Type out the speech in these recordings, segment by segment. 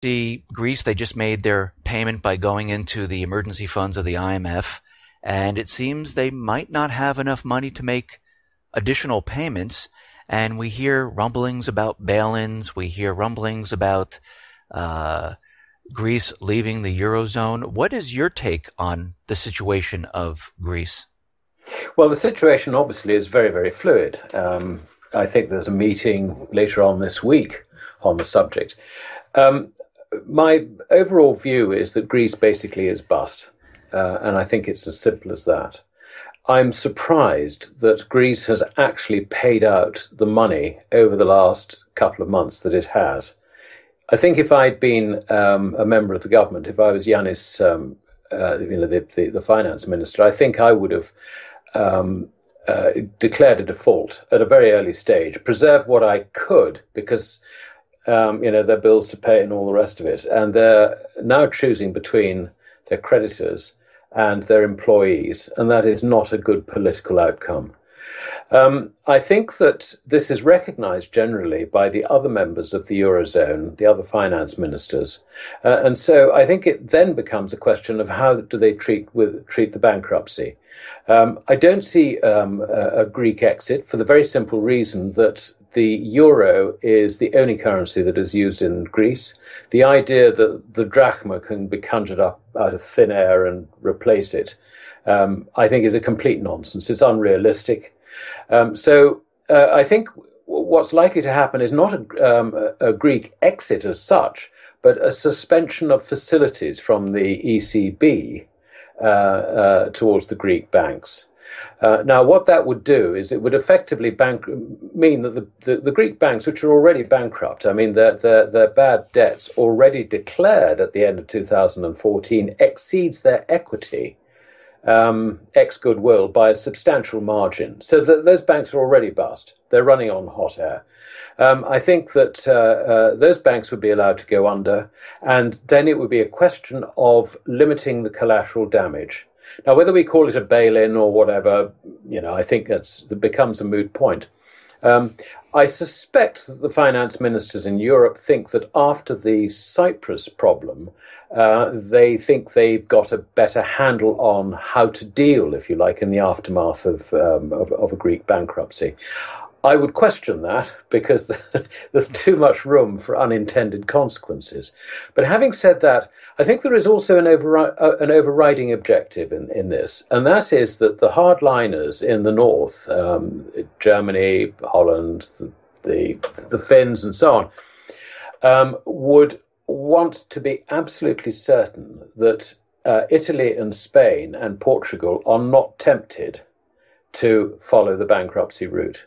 See, Greece, they just made their payment by going into the emergency funds of the IMF, and it seems they might not have enough money to make additional payments. And we hear rumblings about bail-ins. We hear rumblings about Greece leaving the Eurozone. What is your take on the situation of Greece? Well, the situation obviously is very, very fluid. I think there's a meeting later on this week on the subject. My overall view is that Greece basically is bust, and I think it's as simple as that. I'm surprised that Greece has actually paid out the money over the last couple of months that it has. I think if I'd been a member of the government, if I was Yanis, the finance minister, I think I would have declared a default at a very early stage, preserved what I could because their bills to pay and all the rest of it. And they're now choosing between their creditors and their employees, and that is not a good political outcome. I think that this is recognized generally by the other members of the Eurozone, the other finance ministers. And so I think it then becomes a question of how do they treat the bankruptcy. I don't see a Greek exit for the very simple reason that the euro is the only currency that is used in Greece. The idea that the drachma can be conjured up out of thin air and replace it, I think is a complete nonsense. It's unrealistic. So I think what's likely to happen is not a Greek exit as such, but a suspension of facilities from the ECB towards the Greek banks. Now, what that would do is it would effectively mean that the Greek banks, which are already bankrupt, I mean, their bad debts already declared at the end of 2014 exceeds their equity, ex goodwill, by a substantial margin. So those banks are already bust. They're running on hot air. I think that those banks would be allowed to go under, and then it would be a question of limiting the collateral damage. Now, whether we call it a bail-in or whatever, I think that becomes a moot point. I suspect that the finance ministers in Europe think that after the Cyprus problem, they think they've got a better handle on how to deal, if you like, in the aftermath of a Greek bankruptcy. I would question that because there's too much room for unintended consequences. But having said that, I think there is also an overriding objective in this, and that is that the hardliners in the north, Germany, Holland, the Finns, and so on, would want to be absolutely certain that Italy and Spain and Portugal are not tempted to follow the bankruptcy route.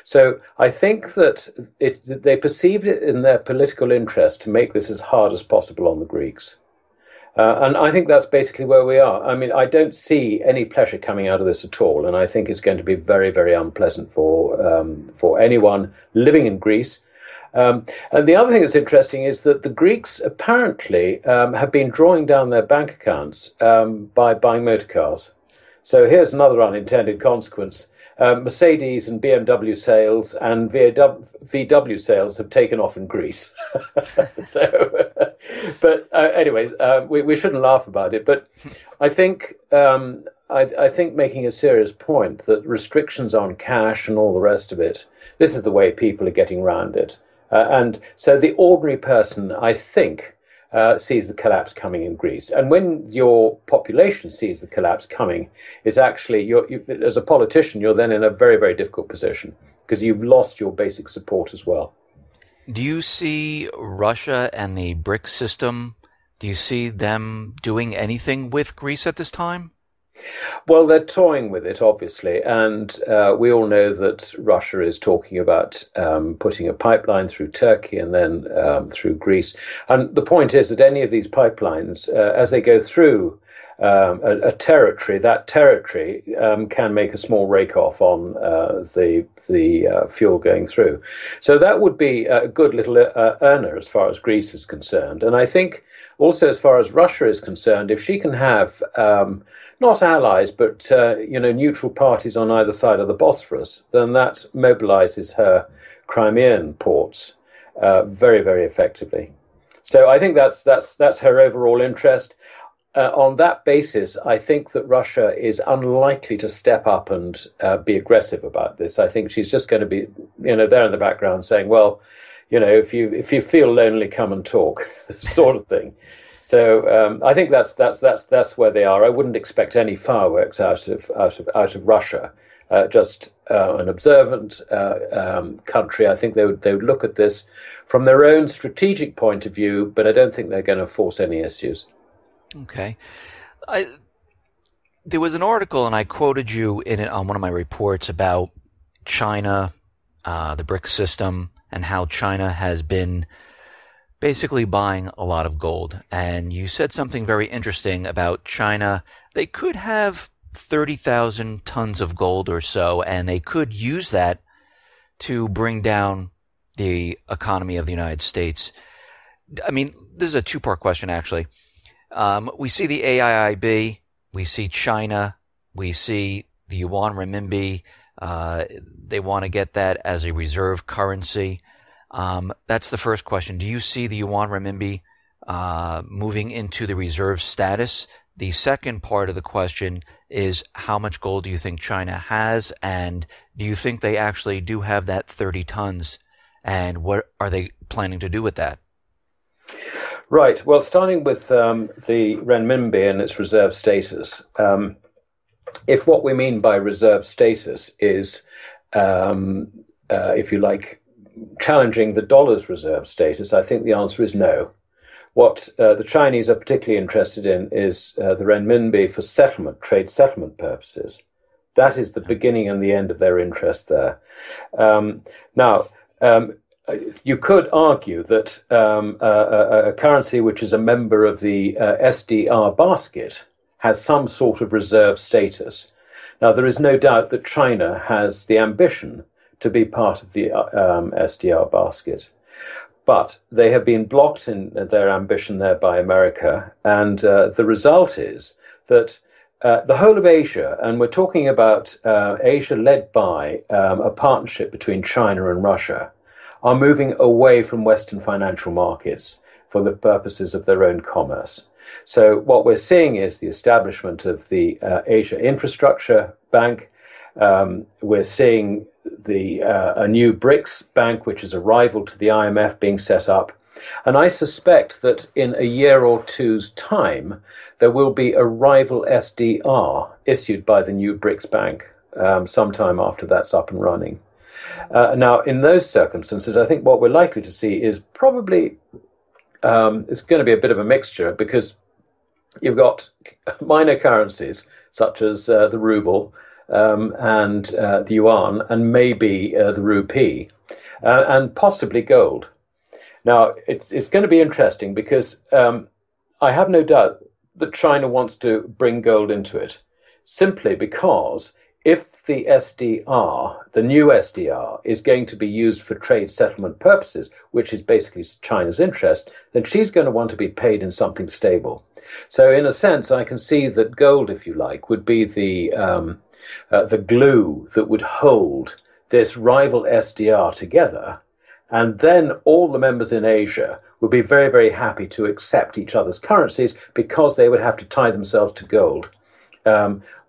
So I think that they perceived it in their political interest to make this as hard as possible on the Greeks. And I think that's basically where we are. I mean, I don't see any pleasure coming out of this at all. And I think it's going to be very, very unpleasant for anyone living in Greece. And the other thing that's interesting is that the Greeks apparently have been drawing down their bank accounts by buying motor cars. So here's another unintended consequence. Mercedes and BMW sales and VW sales have taken off in Greece. Anyways, we shouldn't laugh about it. But I think I think making a serious point that restrictions on cash and all the rest of it, this is the way people are getting around it. And so the ordinary person, I think, sees the collapse coming in Greece. And when your population sees the collapse coming, it's actually, as a politician, you're then in a very, very difficult position because you've lost your basic support as well. Do you see Russia and the BRICS system, do you see them doing anything with Greece at this time? Well, they're toying with it, obviously, and we all know that Russia is talking about putting a pipeline through Turkey and then through Greece. And the point is that any of these pipelines, as they go through a territory, that territory can make a small rake-off on the fuel going through. So that would be a good little earner as far as Greece is concerned. And I think also as far as Russia is concerned, if she can have not allies, but neutral parties on either side of the Bosphorus, then that mobilizes her Crimean ports very, very effectively. So I think that's her overall interest. On that basis, I think that Russia is unlikely to step up and be aggressive about this. I think she's just going to be, there in the background saying, well, if you feel lonely, come and talk, sort of thing. So I think that's where they are. I wouldn't expect any fireworks out of Russia. Just an observant country. I think they would look at this from their own strategic point of view, but I don't think they're going to force any issues. Okay. There was an article, and I quoted you in it on one of my reports about China, the BRICS system, and how China has been basically buying a lot of gold. And you said something very interesting about China. They could have 30,000 tons of gold or so, and they could use that to bring down the economy of the United States. I mean, this is a two-part question, actually. We see the AIIB, we see China, we see the yuan renminbi. They want to get that as a reserve currency. That's the first question. Do you see the yuan renminbi moving into the reserve status? The second part of the question is, how much gold do you think China has, and do you think they actually do have that 30 tons, and what are they planning to do with that? Right. Well, starting with the renminbi and its reserve status, if what we mean by reserve status is, if you like, challenging the dollar's reserve status, I think the answer is no. What the Chinese are particularly interested in is the renminbi for settlement, trade settlement purposes. That is the beginning and the end of their interest there. Now, you could argue that a currency which is a member of the SDR basket has some sort of reserve status. Now, there is no doubt that China has the ambition to be part of the SDR basket, but they have been blocked in their ambition there by America, and the result is that the whole of Asia, and we're talking about Asia led by a partnership between China and Russia, are moving away from Western financial markets for the purposes of their own commerce. So what we're seeing is the establishment of the Asia Infrastructure Bank. We're seeing a new BRICS bank, which is a rival to the IMF, being set up. And I suspect that in a year or two's time, there will be a rival SDR issued by the new BRICS bank sometime after that's up and running. Now, in those circumstances, I think what we're likely to see is probably it's going to be a bit of a mixture, because you've got minor currencies such as the ruble and the yuan, and maybe the rupee, and possibly gold. Now, it's going to be interesting, because I have no doubt that China wants to bring gold into it, simply because if the SDR, the new SDR, is going to be used for trade settlement purposes, which is basically China's interest, then she's going to want to be paid in something stable. So in a sense, I can see that gold, if you like, would be the glue that would hold this rival SDR together. And then all the members in Asia would be very, very happy to accept each other's currencies, because they would have to tie themselves to gold.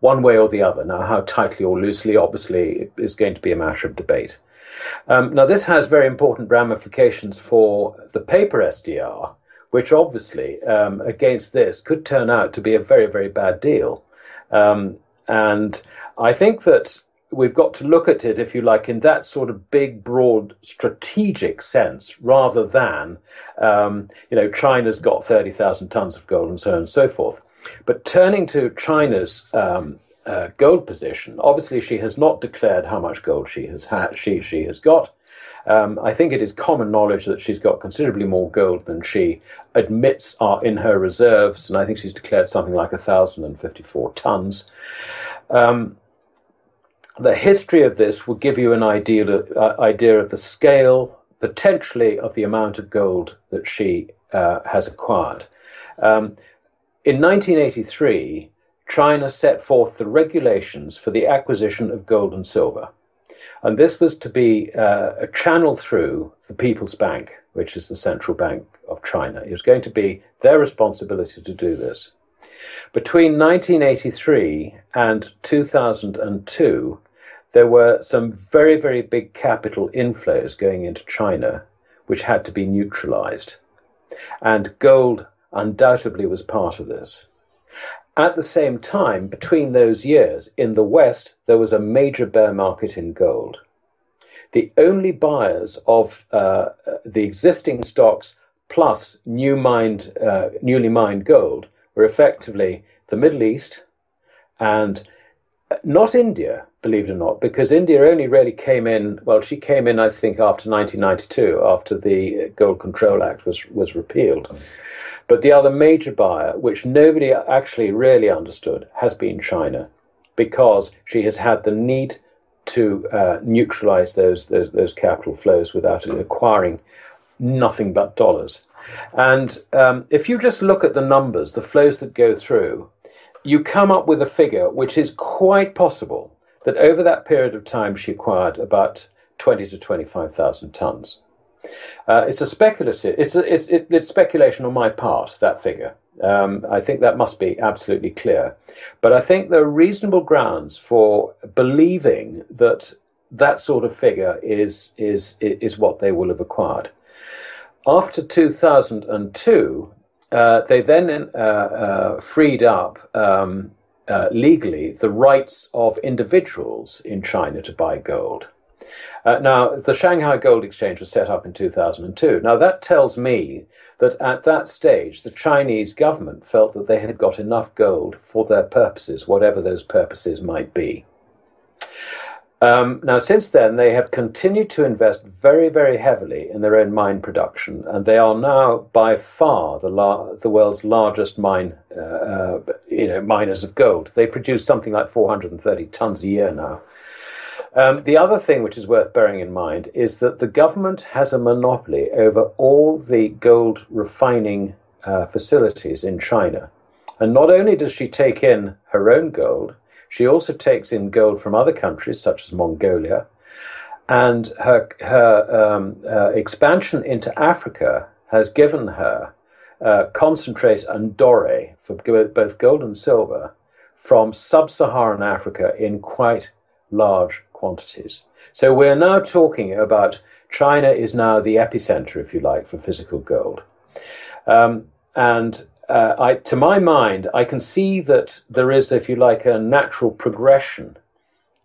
One way or the other. Now, how tightly or loosely, obviously, is going to be a matter of debate. Now, this has very important ramifications for the paper SDR, which obviously, against this, could turn out to be a very, very bad deal. And I think that we've got to look at it, if you like, in that sort of big, broad, strategic sense, rather than, China's got 30,000 tons of gold and so on and so forth. But turning to China's gold position, obviously she has not declared how much gold she has got. I think it is common knowledge that she's got considerably more gold than she admits are in her reserves, and I think she's declared something like 1,054 tons. The history of this will give you an idea of the scale, potentially, of the amount of gold that she has acquired. In 1983, China set forth the regulations for the acquisition of gold and silver. And this was to be a channel through the People's Bank, which is the central bank of China. It was going to be their responsibility to do this. Between 1983 and 2002, there were some very, very big capital inflows going into China, which had to be neutralized. And gold undoubtedly was part of this. At the same time, between those years, in the West, there was a major bear market in gold. The only buyers of the existing stocks plus newly mined gold were effectively the Middle East and not India, believe it or not, because India only really came in, well, she came in, I think, after 1992, after the Gold Control Act was repealed. But the other major buyer, which nobody actually really understood, has been China, because she has had the need to neutralize those capital flows without acquiring nothing but dollars. And if you just look at the numbers, the flows that go through, you come up with a figure which is quite possible that over that period of time she acquired about 20 to 25,000 tons. It's a speculative. It's speculation on my part, that figure. I think that must be absolutely clear. But I think there are reasonable grounds for believing that that sort of figure is what they will have acquired. After 2002, they then freed up legally the rights of individuals in China to buy gold. Now, the Shanghai Gold Exchange was set up in 2002. Now, that tells me that at that stage, the Chinese government felt that they had got enough gold for their purposes, whatever those purposes might be. Now, since then, they have continued to invest very, very heavily in their own mine production, and they are now by far the world's largest miners of gold. They produce something like 430 tons a year now. The other thing which is worth bearing in mind is that the government has a monopoly over all the gold refining facilities in China. And not only does she take in her own gold, she also takes in gold from other countries, such as Mongolia. And her expansion into Africa has given her concentrate and doré for both gold and silver from sub-Saharan Africa in quite large quantities. So we're now talking about China is now the epicenter, if you like, for physical gold. To my mind, I can see that there is, if you like, a natural progression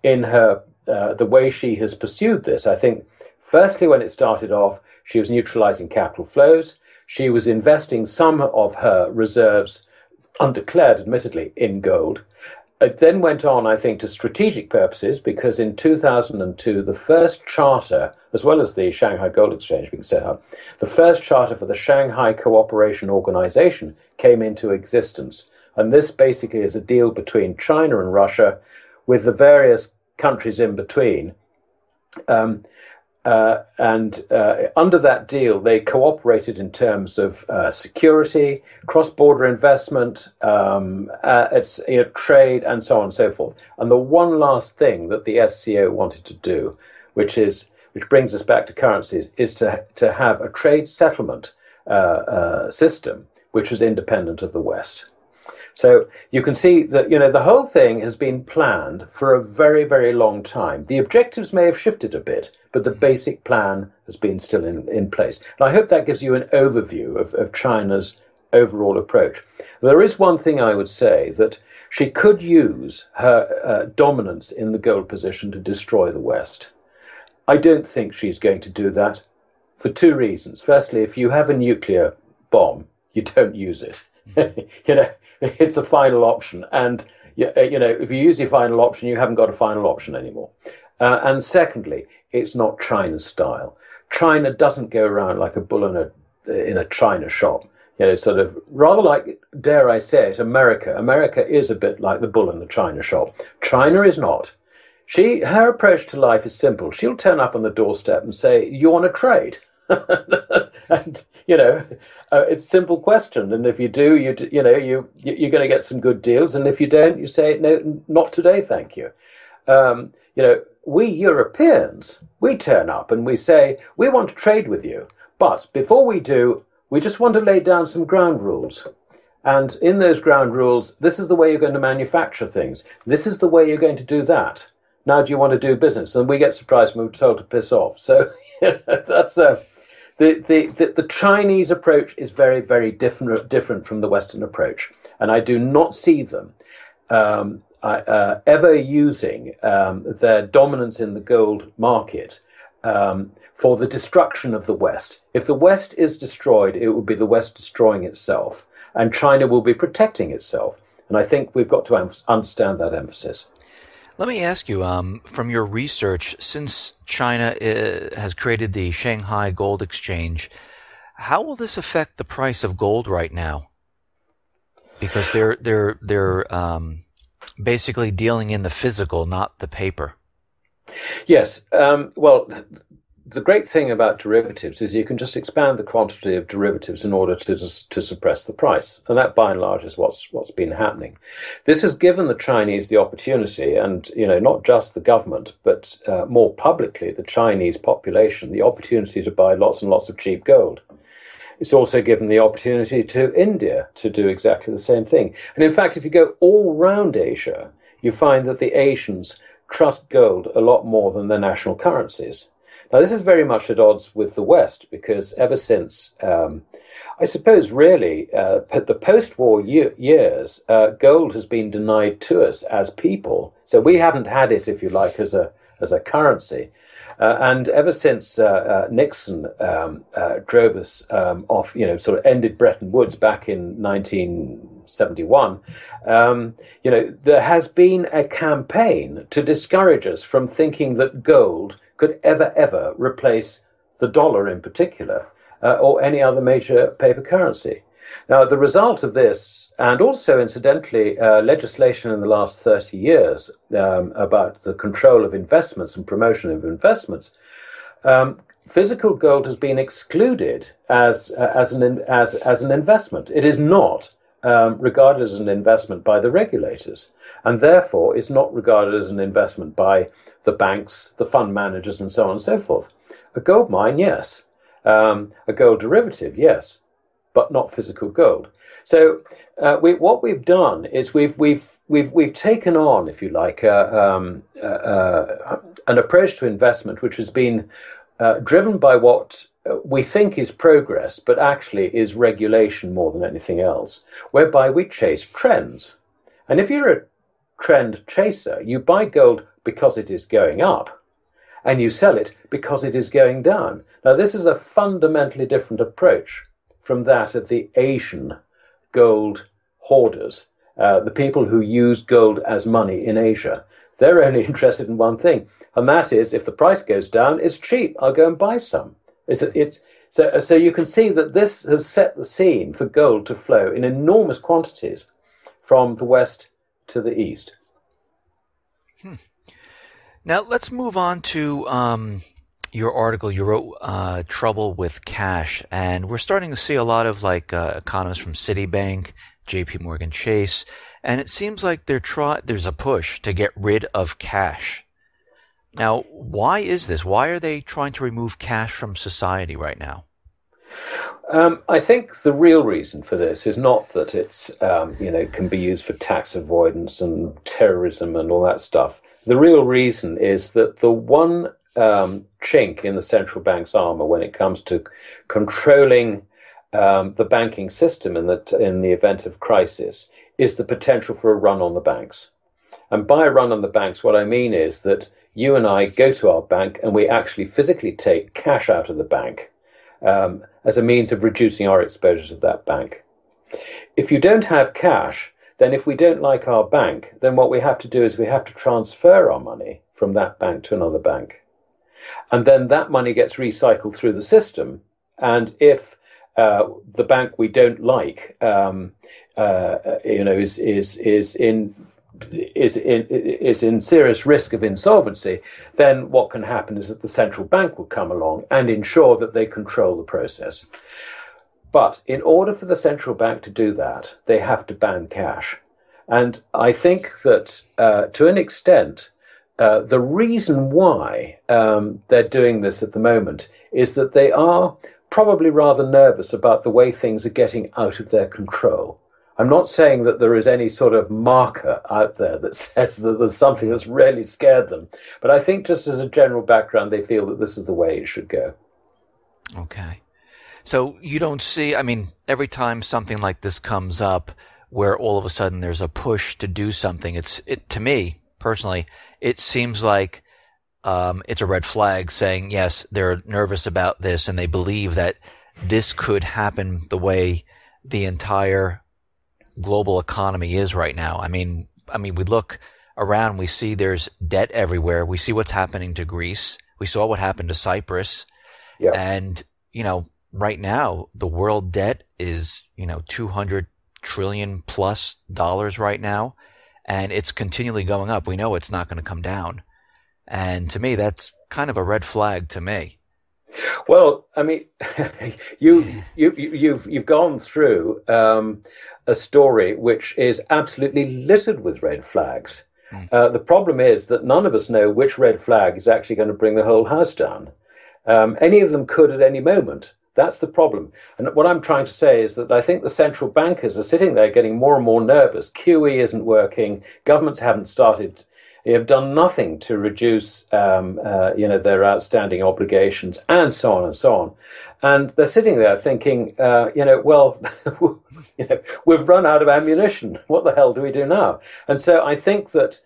in her, the way she has pursued this. I think, firstly, when it started off, she was neutralizing capital flows. She was investing some of her reserves, undeclared, admittedly, in gold. It then went on, I think, to strategic purposes, because in 2002, the first charter, as well as the Shanghai Gold Exchange being set up, the first charter for the Shanghai Cooperation Organization came into existence. And this basically is a deal between China and Russia with the various countries in between. Under that deal, they cooperated in terms of security, cross-border investment, trade, and so on and so forth. And the one last thing that the SCO wanted to do, which brings us back to currencies, is to have a trade settlement system which was independent of the West. So you can see that, the whole thing has been planned for a very, very long time. The objectives may have shifted a bit, but the basic plan has been still in place. And I hope that gives you an overview of China's overall approach. There is one thing I would say, that she could use her dominance in the gold position to destroy the West. I don't think she's going to do that for two reasons. Firstly, if you have a nuclear bomb, you don't use it. It's the final option. And, if you use your final option, you haven't got a final option anymore. And secondly, it's not China's style. China doesn't go around like a bull in a china shop. Sort of rather like, dare I say it, America. America is a bit like the bull in the china shop. China is not. Her approach to life is simple. She'll turn up on the doorstep and say, "You want to trade?" And it's a simple question. And if you do, you're going to get some good deals. And if you don't, you say, "No, not today, thank you." We Europeans, we turn up and we say, "We want to trade with you, But before we do, we just want to lay down some ground rules. And in those ground rules, this is the way you're going to manufacture things. This is the way you're going to do that. Now, do you want to do business? And we get surprised when we're told to piss off. So that's the Chinese approach is very, very different from the Western approach. And I do not see them ever using their dominance in the gold market for the destruction of the West. If the West is destroyed, it will be the West destroying itself. And China will be protecting itself. And I think we've got to understand that emphasis. Let me ask you, from your research, since China has created the Shanghai Gold Exchange, how will this affect the price of gold right now? Because they're basically dealing in the physical, not the paper. Yes. Well, the great thing about derivatives is you can just expand the quantity of derivatives in order to suppress the price. And that, by and large, is what's been happening. This has given the Chinese the opportunity, and not just the government, but more publicly, the Chinese population, the opportunity to buy lots and lots of cheap gold. It's also given the opportunity to India to do exactly the same thing. And in fact, if you go all around Asia, you find that the Asians trust gold a lot more than their national currencies. Now, this is very much at odds with the West, because ever since, I suppose, really, the post-war years, gold has been denied to us as people. So we haven't had it, if you like, as a currency. And ever since Nixon drove us off, sort of ended Bretton Woods back in 1971, there has been a campaign to discourage us from thinking that gold could ever replace the dollar in particular, or any other major paper currency. Now, the result of this, and also incidentally, legislation in the last 30 years about the control of investments and promotion of investments, physical gold has been excluded as an investment. It is not regarded as an investment by the regulators, and therefore is not regarded as an investment by the banks, the fund managers, and so on and so forth. A gold mine, yes. A gold derivative, yes, but not physical gold. So what we've done is we've taken on, if you like, an approach to investment which has been driven by what we think is progress, but actually is regulation more than anything else, whereby we chase trends. And if you're a trend chaser, you buy gold because it is going up, and you sell it because it is going down. Now, this is a fundamentally different approach from that of the Asian gold hoarders, the people who use gold as money in Asia. They're only interested in one thing, and that is, if the price goes down, it's cheap, I'll go and buy some. So you can see that this has set the scene for gold to flow in enormous quantities from the west to the east. Now let's move on to your article. You wrote Trouble with Cash, and we're starting to see a lot of economists from Citibank, JP Morgan Chase, and it seems like there's a push to get rid of cash. Now, why is this? Why are they trying to remove cash from society right now? I think the real reason for this is not that it's can be used for tax avoidance and terrorism and all that stuff. The real reason is that the one chink in the central bank's armor when it comes to controlling the banking system in the event of crisis is the potential for a run on the banks. And by a run on the banks, what I mean is that you and I go to our bank and we actually physically take cash out of the bank as a means of reducing our exposure to that bank. If you don't have cash, then if we don't like our bank, then what we have to do is we have to transfer our money from that bank to another bank. And then that money gets recycled through the system. And if the bank we don't like is in serious risk of insolvency, then what can happen is that the central bank will come along and ensure that they control the process. But in order for the central bank to do that, they have to ban cash. And I think that to an extent, the reason why they're doing this at the moment is that they are probably rather nervous about the way things are getting out of their control. I'm not saying that there is any sort of marker out there that says that there's something that's really scared them, but I think just as a general background, they feel that this is the way it should go. Okay. So you don't see, I mean, every time something like this comes up where all of a sudden there's a push to do something, to me, personally, it seems like it's a red flag saying, yes, they're nervous about this and they believe that this could happen the way the entire global economy is right now. I mean, we look around, we see there's debt everywhere. We see what's happening to Greece. We saw what happened to Cyprus. Yeah. And, right now, the world debt is, $200 trillion plus right now. And it's continually going up. We know it's not going to come down. And to me, that's kind of a red flag to me. Well, I mean, you've gone through a story which is absolutely littered with red flags. The problem is that none of us know which red flag is actually going to bring the whole house down. Any of them could at any moment. That's the problem. And what I'm trying to say is that I think the central bankers are sitting there getting more and more nervous. QE isn't working. Governments haven't started. They have done nothing to reduce, their outstanding obligations, and so on and so on. And they're sitting there thinking, we've run out of ammunition. What the hell do we do now? And so I think that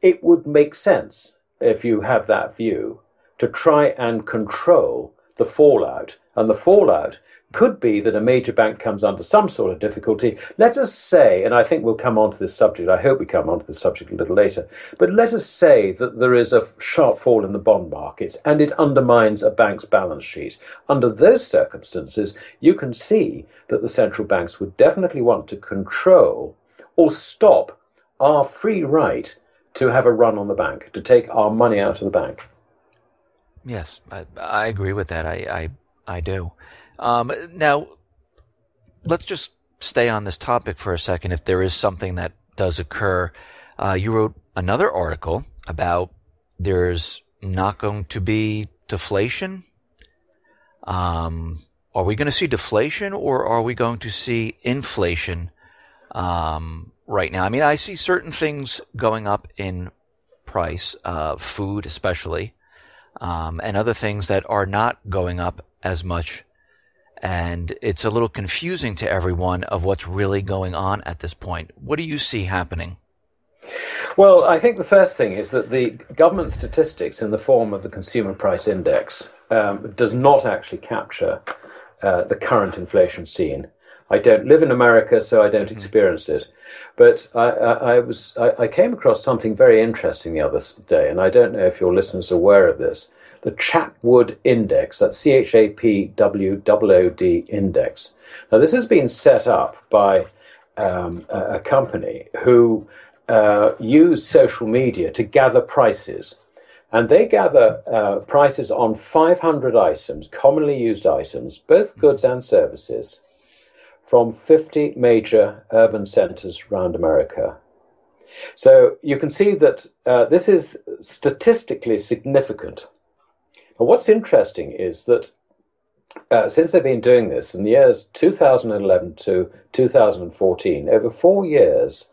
it would make sense, if you have that view, to try and control the fallout. And the fallout could be that a major bank comes under some sort of difficulty. Let us say, and I think we'll come on to this subject, I hope we come on to this subject a little later, but let us say that there is a sharp fall in the bond markets and it undermines a bank's balance sheet. Under those circumstances, you can see that the central banks would definitely want to control or stop our free right to have a run on the bank, to take our money out of the bank. Yes, I agree with that. I do. Now, let's just stay on this topic for a second. If there is something that does occur, you wrote another article about there's not going to be deflation. Are we going to see deflation or are we going to see inflation right now? I mean, I see certain things going up in price, food especially, and other things that are not going up as much. And it's a little confusing to everyone of what's really going on at this point. What do you see happening? Well, I think the first thing is that the government statistics in the form of the Consumer Price Index does not actually capture the current inflation scene. I don't live in America, so I don't experience it. But I came across something very interesting the other day, and I don't know if your listeners are aware of this. The Chapwood Index, that's CHAPWOOD Index. Now, this has been set up by a company who use social media to gather prices. And they gather prices on 500 items, commonly used items, both goods and services, from 50 major urban centers around America. So you can see that this is statistically significant. But what's interesting is that since they've been doing this in the years 2011 to 2014, over 4 years,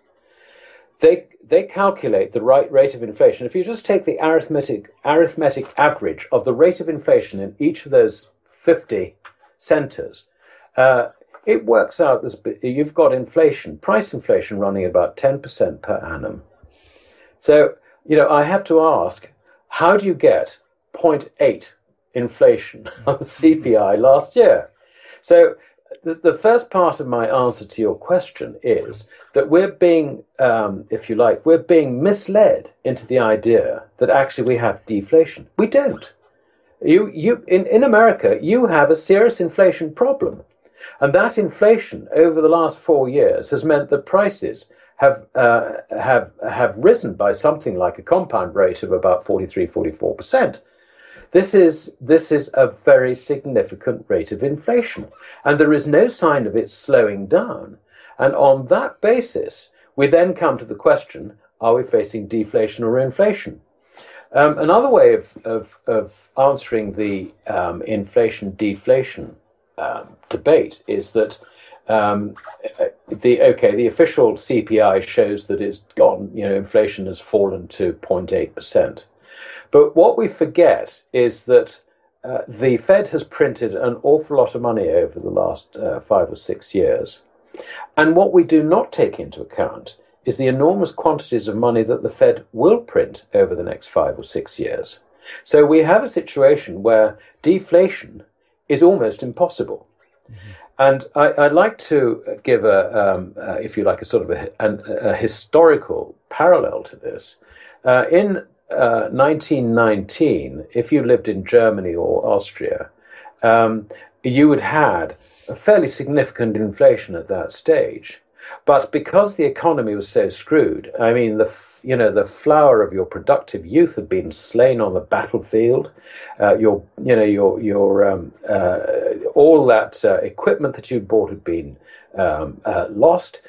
they calculate the right rate of inflation. If you just take the arithmetic average of the rate of inflation in each of those 50 centers, it works out this. You've got inflation, price inflation, running about 10% per annum. So, I have to ask, how do you get 0.8 inflation on the CPI last year? So the first part of my answer to your question is that we're being, we're being misled into the idea that actually we have deflation. We don't. In America, you have a serious inflation problem. And that inflation over the last 4 years has meant that prices have risen by something like a compound rate of about 44%. This is a very significant rate of inflation, and there is no sign of it slowing down. And on that basis, we then come to the question, are we facing deflation or inflation? Another way of answering the inflation-deflation debate is that um, the official CPI shows that it's gone. Inflation has fallen to 0.8%. But what we forget is that the Fed has printed an awful lot of money over the last 5 or 6 years. And what we do not take into account is the enormous quantities of money that the Fed will print over the next 5 or 6 years. So we have a situation where deflation is almost impossible. Mm-hmm. And I'd like to give if you like, a sort of a historical parallel to this. In 1919, if you lived in Germany or Austria, you would had a fairly significant inflation at that stage. But because the economy was so screwed, I mean, the flower of your productive youth had been slain on the battlefield. All that equipment that you'd bought had been lost.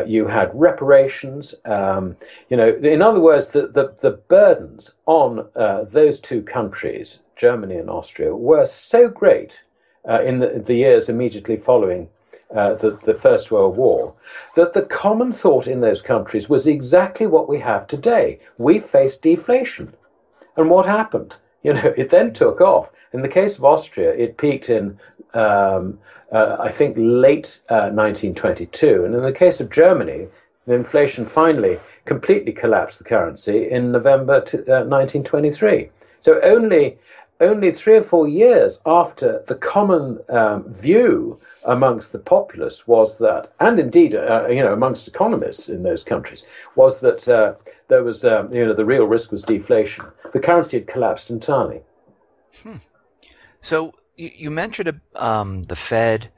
You had reparations. In other words, the burdens on those two countries, Germany and Austria, were so great in the years immediately following the First World War, that the common thought in those countries was exactly what we have today. We faced deflation. And what happened? It then took off. In the case of Austria, it peaked in, I think, late 1922. And in the case of Germany, the inflation finally completely collapsed the currency in November 1923. So only 3 or 4 years after the common view amongst the populace was that, and indeed, amongst economists in those countries, was that there was, the real risk was deflation. The currency had collapsed entirely. So you mentioned the Fed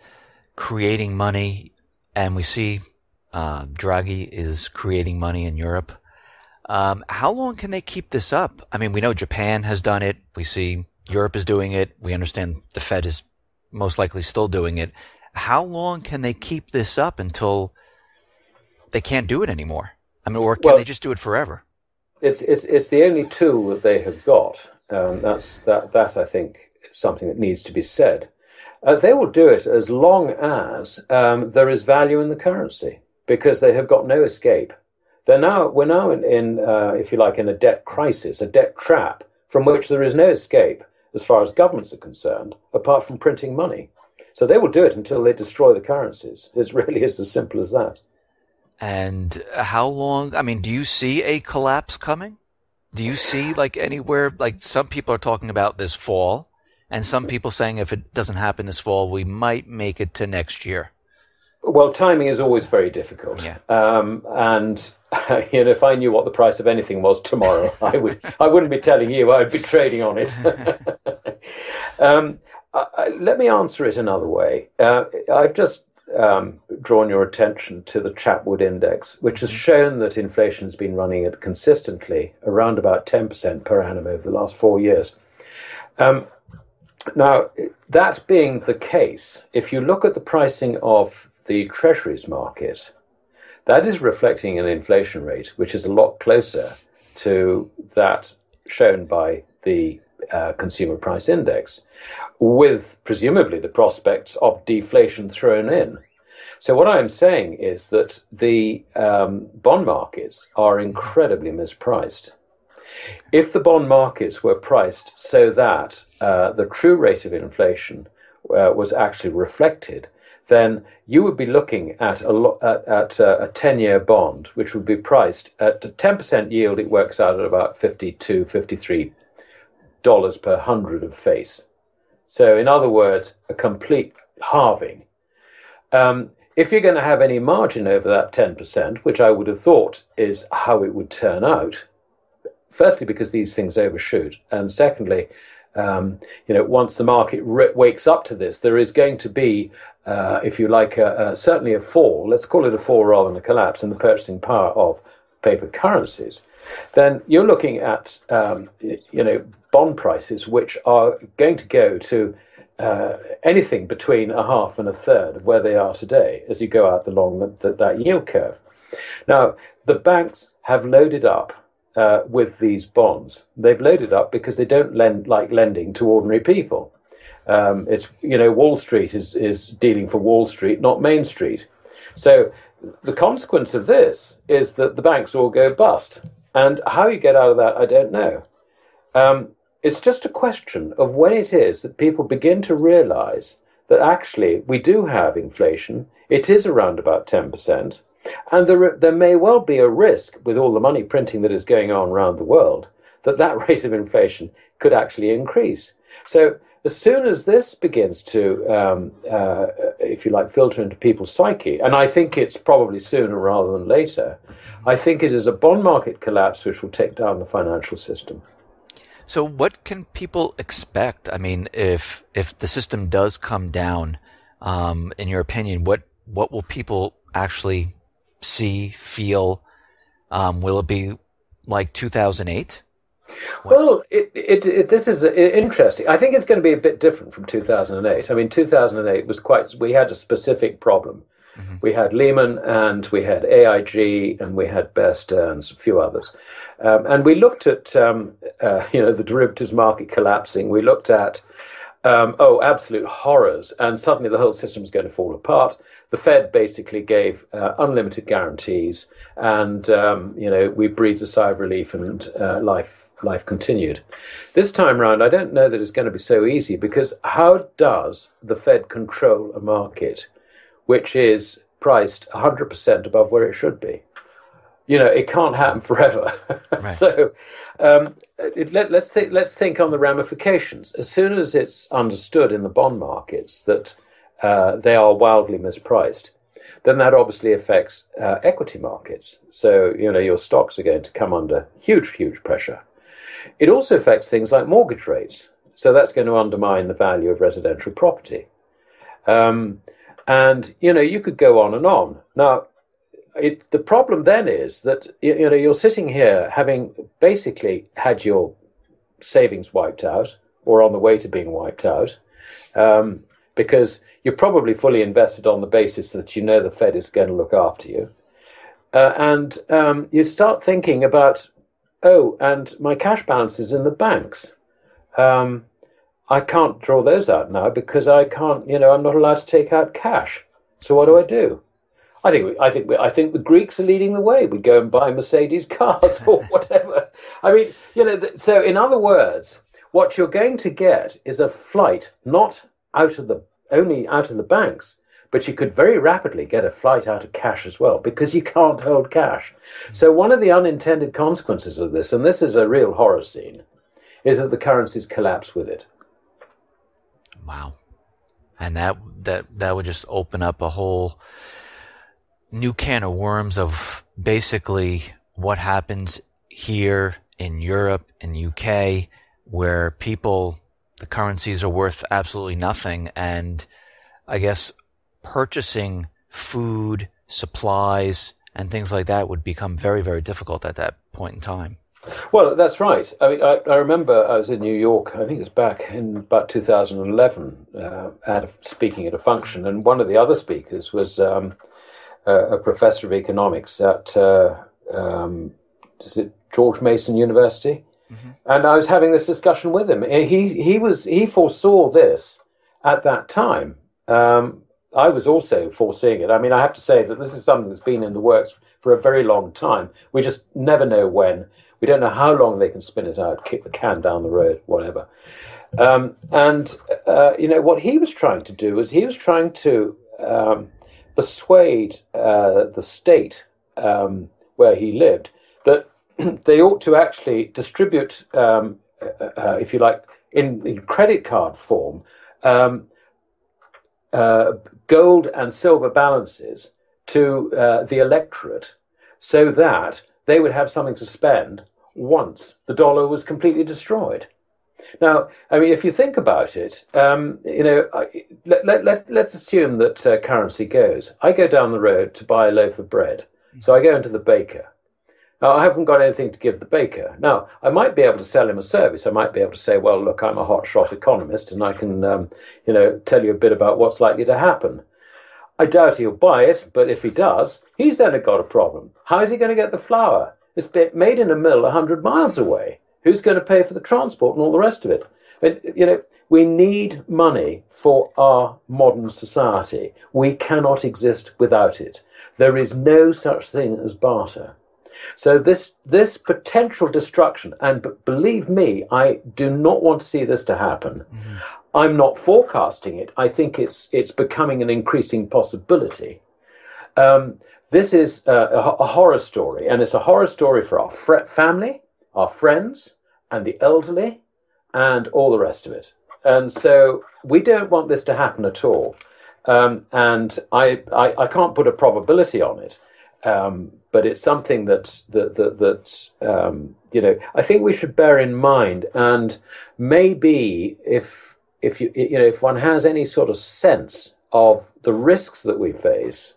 creating money, and we see Draghi is creating money in Europe. How long can they keep this up? I mean, we know Japan has done it. We see Europe is doing it. We understand the Fed is most likely still doing it. How long can they keep this up until they can't do it anymore? I mean, or can they just do it forever? It's the only tool that they have got. That I think is something that needs to be said. They will do it as long as there is value in the currency, because they have got no escape. We're now in if you like, in a debt crisis, a debt trap from which there is no escape as far as governments are concerned, apart from printing money. So they will do it until they destroy the currencies. It really is as simple as that. And how long? I mean, do you see a collapse coming? Do you see anywhere, some people are talking about this fall, and some people saying if it doesn't happen this fall, we might make it to next year? Well, timing is always very difficult. Yeah. And if I knew what the price of anything was tomorrow, I wouldn't be telling you. I'd be trading on it. Let me answer it another way. I've just drawn your attention to the Chapwood Index, which has shown that inflation has been running at consistently around about 10% per annum over the last 4 years. Now, that being the case, if you look at the pricing of the Treasuries market, that is reflecting an inflation rate which is a lot closer to that shown by the Consumer Price Index, with presumably the prospects of deflation thrown in. So what I'm saying is that the bond markets are incredibly mispriced. If the bond markets were priced so that the true rate of inflation was actually reflected, then you would be looking at a 10-year bond, which would be priced at a 10% yield. It works out at about $52, $53 per 100 of face. So in other words, a complete halving. If you're going to have any margin over that 10%, which I would have thought is how it would turn out, firstly, because these things overshoot, and secondly, once the market wakes up to this, there is going to be, if you like, certainly a fall, let's call it a fall rather than a collapse, in the purchasing power of paper currencies. Then you're looking at, bond prices which are going to go to anything between a half and a third of where they are today as you go out along that yield curve. Now, the banks have loaded up with these bonds. They've loaded up because they don't like lending to ordinary people. It's, Wall Street is dealing for Wall Street, not Main Street. So the consequence of this is that the banks all go bust. And how you get out of that, I don't know. It's just a question of when it is that people begin to realize that actually we do have inflation. It is around about 10%. And there may well be a risk with all the money printing that is going on around the world that rate of inflation could actually increase. So as soon as this begins to, if you like, filter into people's psyche, and I think it's probably sooner rather than later, I think it is a bond market collapse which will take down the financial system. So what can people expect? I mean, if the system does come down, in your opinion, what will people actually see, feel? Will it be like 2008? Well, this is interesting. I think it's going to be a bit different from 2008. I mean, 2008 we had a specific problem. Mm-hmm. We had Lehman and we had AIG and we had Bear Stearns, a few others. And we looked at, the derivatives market collapsing. We looked at, absolute horrors. And suddenly the whole system was going to fall apart. The Fed basically gave unlimited guarantees and, we breathed a sigh of relief and life continued. This time round, I don't know that it's going to be so easy, because how does the Fed control a market which is priced 100% above where it should be? It can't happen forever. Right. So let's think on the ramifications. As soon as it's understood in the bond markets that they are wildly mispriced, then that obviously affects equity markets. So, your stocks are going to come under huge, huge pressure. It also affects things like mortgage rates. So that's going to undermine the value of residential property. And, you could go on and on. Now, the problem then is that, you're sitting here having basically had your savings wiped out or on the way to being wiped out, because you're probably fully invested on the basis that the Fed is going to look after you. And you start thinking about, and my cash balances in the banks. I can't draw those out now because I can't, I'm not allowed to take out cash. So what do? I think the Greeks are leading the way. We go and buy Mercedes cars or whatever. I mean, so in other words, what you're going to get is a flight not only out of the banks, but you could very rapidly get a flight out of cash as well, because you can't hold cash. So one of the unintended consequences of this, and this is a real horror scene, is that the currencies collapse with it. Wow. And that would just open up a whole new can of worms of basically what happens here in Europe and UK, where the currencies are worth absolutely nothing, and I guess purchasing food, supplies, and things like that would become very, very difficult at that point in time. Well, that's right. I mean, I remember I was in New York, I think it was back in about 2011, speaking at a function, and one of the other speakers was a professor of economics at, is it George Mason University? Mm-hmm. And I was having this discussion with him. He foresaw this at that time. I was also foreseeing it. I mean, I have to say that this is something that's been in the works for a very long time. We just never know when. We don't know how long they can spin it out, kick the can down the road, whatever. What he was trying to do was he was trying to persuade the state where he lived that they ought to actually distribute, if you like, in credit card form, gold and silver balances to the electorate, so that they would have something to spend once the dollar was completely destroyed. Now, I mean, if you think about it, let's assume that currency goes. I go down the road to buy a loaf of bread. So I go into the baker. Now, I haven't got anything to give the baker. Now, I might be able to sell him a service. I might be able to say, well, look, I'm a hotshot economist and I can, tell you a bit about what's likely to happen. I doubt he'll buy it, but if he does, he's then got a problem. How is he going to get the flour? It's been made in a mill 100 miles away. Who's going to pay for the transport and all the rest of it? But, we need money for our modern society. We cannot exist without it. There is no such thing as barter. So this potential destruction, and believe me, I do not want to see this to happen. Mm-hmm. I'm not forecasting it. I think it's becoming an increasing possibility. This is a horror story, and it's a horror story for our family, our friends, and the elderly, and all the rest of it. And so we don't want this to happen at all. And I can't put a probability on it. But it's something that I think we should bear in mind. And maybe if one has any sort of sense of the risks that we face,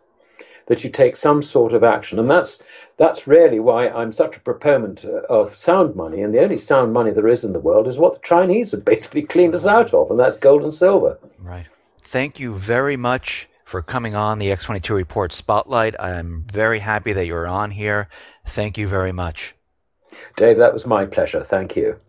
that you take some sort of action. And that's really why I'm such a proponent of sound money. And the only sound money there is in the world is what the Chinese have basically cleaned us out of, and that's gold and silver. Right. Thank you very much for coming on the X22 Report Spotlight. I'm very happy that you're on here. Thank you very much. Dave, that was my pleasure. Thank you.